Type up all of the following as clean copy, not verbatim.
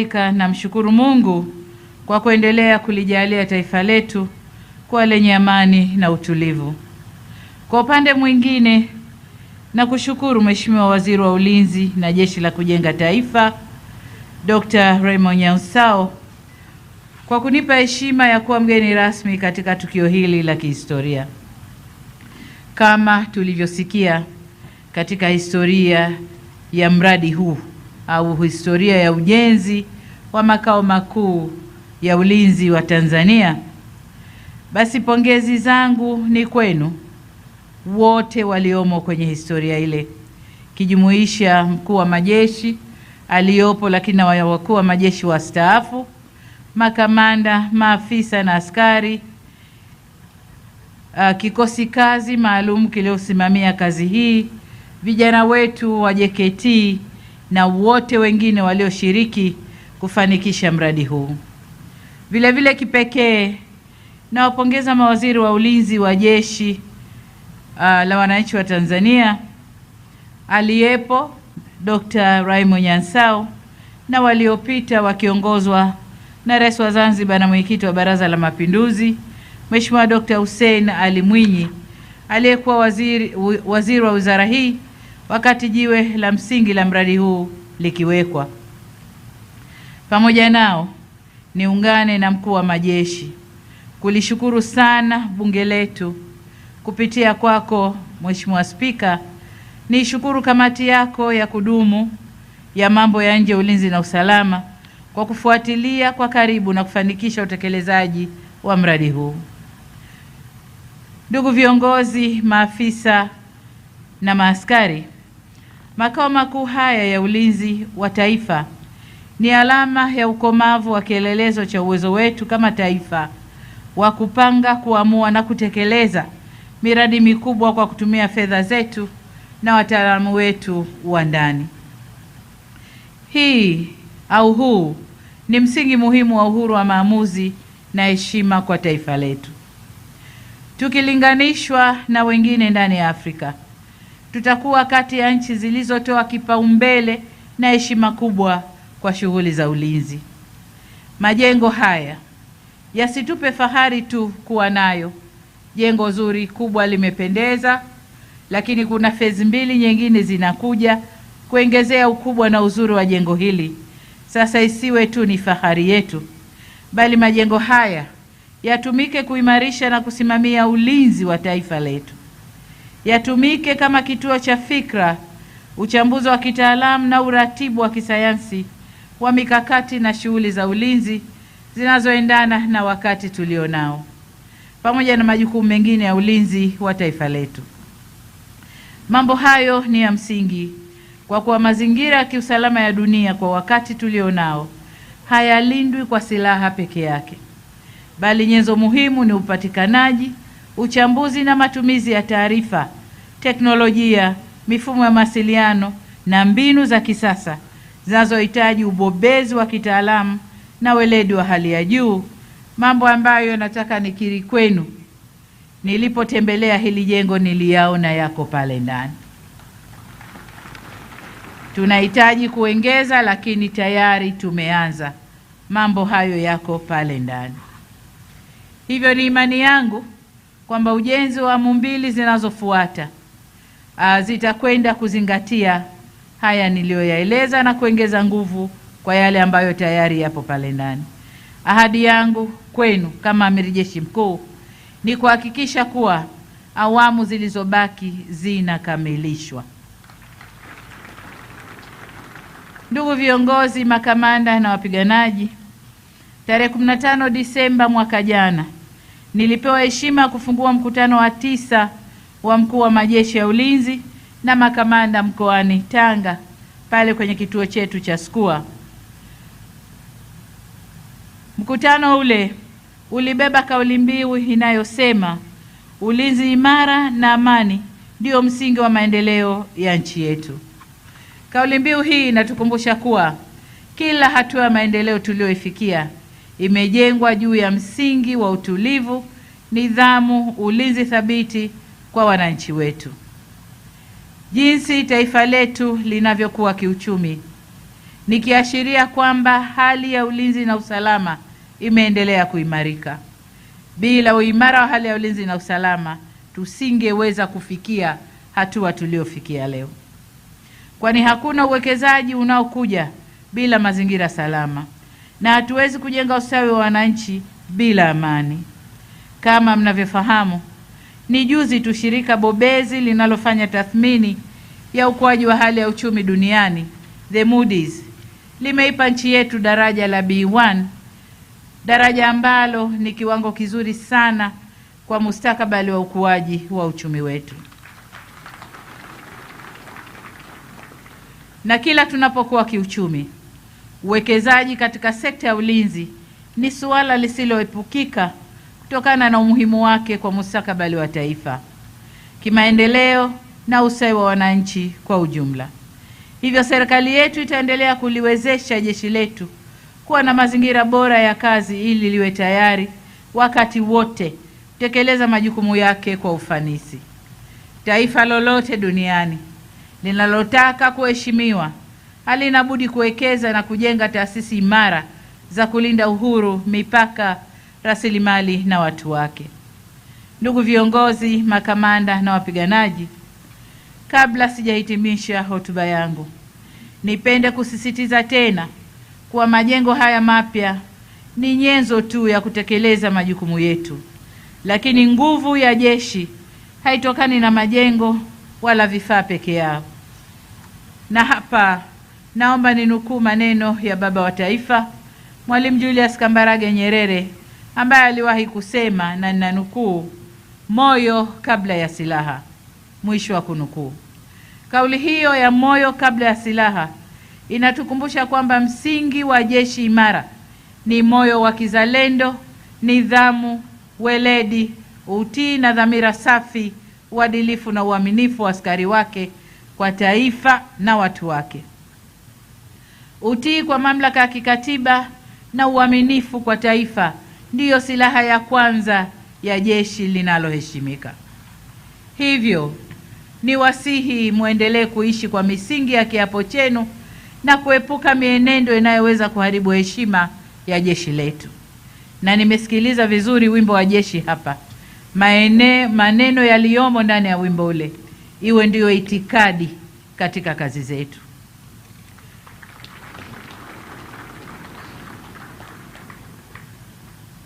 Namshukuru Mungu kwa kuendelea kulijalia taifa letu kuwa lenye amani na utulivu. Kwa upande mwingine, na kushukuru Mheshimiwa Waziri wa Ulinzi na Jeshi la Kujenga Taifa, Dr. Raymond Nyausao, kwa kunipa heshima ya kuwa mgeni rasmi katika tukio hili la kihistoria. Kama tulivyosikia katika historia ya mradi huu au historia ya ujenzi wa makao makuu ya ulinzi wa Tanzania, basi pongezi zangu ni kwenu wote waliomo kwenye historia ile, kijumuisha mkuu wa majeshi aliyopo, lakini na wakuu wa majeshi wastaafu, makamanda, maafisa na askari, kikosi kazi maalum kiliosimamia kazi hii, vijana wetu wa JKT na wote wengine walioshiriki kufanikisha mradi huu. Vile vile kipekee na wapongeza mawaziri wa ulinzi wa jeshi la wananchi wa Tanzania aliyepo Dr. Raymond Nyausao na waliopita wakiongozwa na Rais wa Zanzibar na mwenyekiti wa Baraza la Mapinduzi Mheshimiwa Dr. Hussein Ali Mwinyi, aliyekuwa waziri wa wizara hii wakati jiwe la msingi la mradi huu likiwekwa. Pamoja nao niungane na mkuu wa majeshi kulishukuru sana bunge letu kupitia kwako Mheshimiwa Spika. Nishukuru kamati yako ya kudumu ya mambo ya nje, ulinzi na usalama kwa kufuatilia kwa karibu na kufanikisha utekelezaji wa mradi huu. Ndugu viongozi, maafisa na maaskari, makao makuu haya ya ulinzi wa taifa ni alama ya ukomavu wa kielelezo cha uwezo wetu kama taifa wa kupanga, kuamua na kutekeleza miradi mikubwa kwa kutumia fedha zetu na wataalamu wetu wa ndani. Huu ni msingi muhimu wa uhuru wa maamuzi na heshima kwa taifa letu. Tukilinganishwa na wengine ndani ya Afrika, tutakuwa kati ya nchi zilizotoa kipaumbele na heshima kubwa kwa shughuli za ulinzi. Majengo haya yasitupe fahari tu kuwa nayo. Jengo zuri kubwa limependeza, lakini kuna fezi mbili nyingine zinakuja kuongezea ukubwa na uzuri wa jengo hili. Sasa isiwe tu ni fahari yetu, bali majengo haya yatumike kuimarisha na kusimamia ulinzi wa taifa letu. Yatumike kama kituo cha fikra, uchambuzi wa kitaalamu na uratibu wa kisayansi wa mikakati na shughuli za ulinzi zinazoendana na wakati tulionao, pamoja na majukumu mengine ya ulinzi wa taifa letu. Mambo hayo ni ya msingi kwa kuwa mazingira ya kiusalama ya dunia kwa wakati tulionao hayalindwi kwa silaha peke yake, bali nyenzo muhimu ni upatikanaji, uchambuzi na matumizi ya taarifa, teknolojia, mifumo ya mawasiliano na mbinu za kisasa zinazohitaji ubobezi wa kitaalamu na weledi wa hali ya juu, mambo ambayo nataka nikiri kwenu, nilipotembelea hili jengo niliyaona yako pale ndani. Tunahitaji kuongeza, lakini tayari tumeanza. Mambo hayo yako pale ndani. Hivyo ni imani yangu kwamba ujenzi wa awamu mbili zinazofuata zitakwenda kuzingatia haya niliyoyaeleza na kuongeza nguvu kwa yale ambayo tayari yapo pale ndani. Ahadi yangu kwenu kama Amiri Jeshi Mkuu ni kuhakikisha kuwa awamu zilizobaki zinakamilishwa. Ndugu viongozi, makamanda na wapiganaji, tarehe 15 Disemba mwaka jana nilipewa heshima ya kufungua mkutano wa 9 wa mkuu wa majeshi ya ulinzi na makamanda mkoani Tanga pale kwenye kituo chetu cha Skua. Mkutano ule ulibeba kauli mbiu inayosema ulinzi imara na amani ndio msingi wa maendeleo ya nchi yetu. Kauli mbiu hii inatukumbusha kuwa kila hatua ya maendeleo tuliyoifikia imejengwa juu ya msingi wa utulivu, nidhamu, ulinzi thabiti kwa wananchi wetu. Jinsi taifa letu linavyokuwa kiuchumi nikiashiria kwamba hali ya ulinzi na usalama imeendelea kuimarika. Bila uimara wa hali ya ulinzi na usalama, tusingeweza kufikia hatua tuliofikia leo, kwani hakuna uwekezaji unaokuja bila mazingira salama, na hatuwezi kujenga ustawi wa wananchi bila amani. Kama mnavyofahamu, ni juzi tu shirika bobezi linalofanya tathmini ya ukuaji wa hali ya uchumi duniani, The Moody's, limeipa nchi yetu daraja la B1, daraja ambalo ni kiwango kizuri sana kwa mustakabali wa ukuaji wa uchumi wetu. Na kila tunapokuwa kiuchumi, uwekezaji katika sekta ya ulinzi ni suala lisiloepukika kutokana na umuhimu wake kwa mustakabali wa taifa, kimaendeleo na ustawi wa wananchi kwa ujumla. Hivyo serikali yetu itaendelea kuliwezesha jeshi letu kuwa na mazingira bora ya kazi ili liwe tayari wakati wote kutekeleza majukumu yake kwa ufanisi. Taifa lolote duniani linalotaka kuheshimiwa halina budi kuwekeza na kujenga taasisi imara za kulinda uhuru, mipaka, rasilimali na watu wake. Ndugu viongozi, makamanda na wapiganaji, kabla sijahitimisha hotuba yangu, nipende kusisitiza tena kuwa majengo haya mapya ni nyenzo tu ya kutekeleza majukumu yetu, lakini nguvu ya jeshi haitokani na majengo wala vifaa peke yao. Na hapa naomba ninukuu maneno ya Baba wa Taifa Mwalimu Julius Kambarage Nyerere, ambaye aliwahi kusema, na ninanukuu, moyo kabla ya silaha, mwisho wa kunukuu. Kauli hiyo ya moyo kabla ya silaha inatukumbusha kwamba msingi wa jeshi imara ni moyo wa kizalendo, nidhamu, weledi, utii na dhamira safi, uadilifu na uaminifu wa askari wake kwa taifa na watu wake. Utii kwa mamlaka ya kikatiba na uaminifu kwa taifa ndiyo silaha ya kwanza ya jeshi linaloheshimika. Hivyo ni wasihi muendelee kuishi kwa misingi ya kiapo chenu na kuepuka mienendo inayoweza kuharibu heshima ya jeshi letu. Na nimesikiliza vizuri wimbo wa jeshi hapa. Maneno yaliyomo ndani ya wimbo ule iwe ndiyo itikadi katika kazi zetu.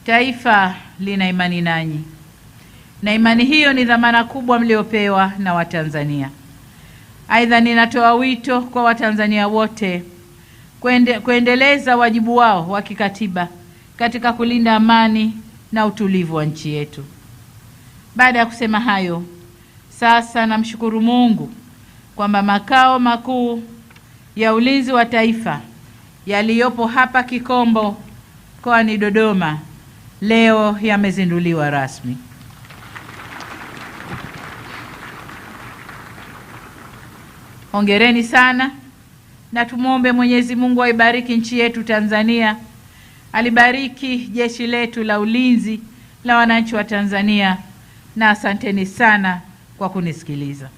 Taifa lina imani nanyi, na imani hiyo ni dhamana kubwa mliopewa na Watanzania. Aidha, ninatoa wito kwa Watanzania wote kuendeleza wajibu wao wa kikatiba katika kulinda amani na utulivu wa nchi yetu. Baada ya kusema hayo, sasa namshukuru Mungu kwamba makao makuu ya ulinzi wa taifa yaliyopo hapa Kikombo mkoani Dodoma leo yamezinduliwa rasmi. Hongereni sana, na tumuombe Mwenyezi Mungu aibariki nchi yetu Tanzania, alibariki jeshi letu la ulinzi la wananchi wa Tanzania, na asanteni sana kwa kunisikiliza.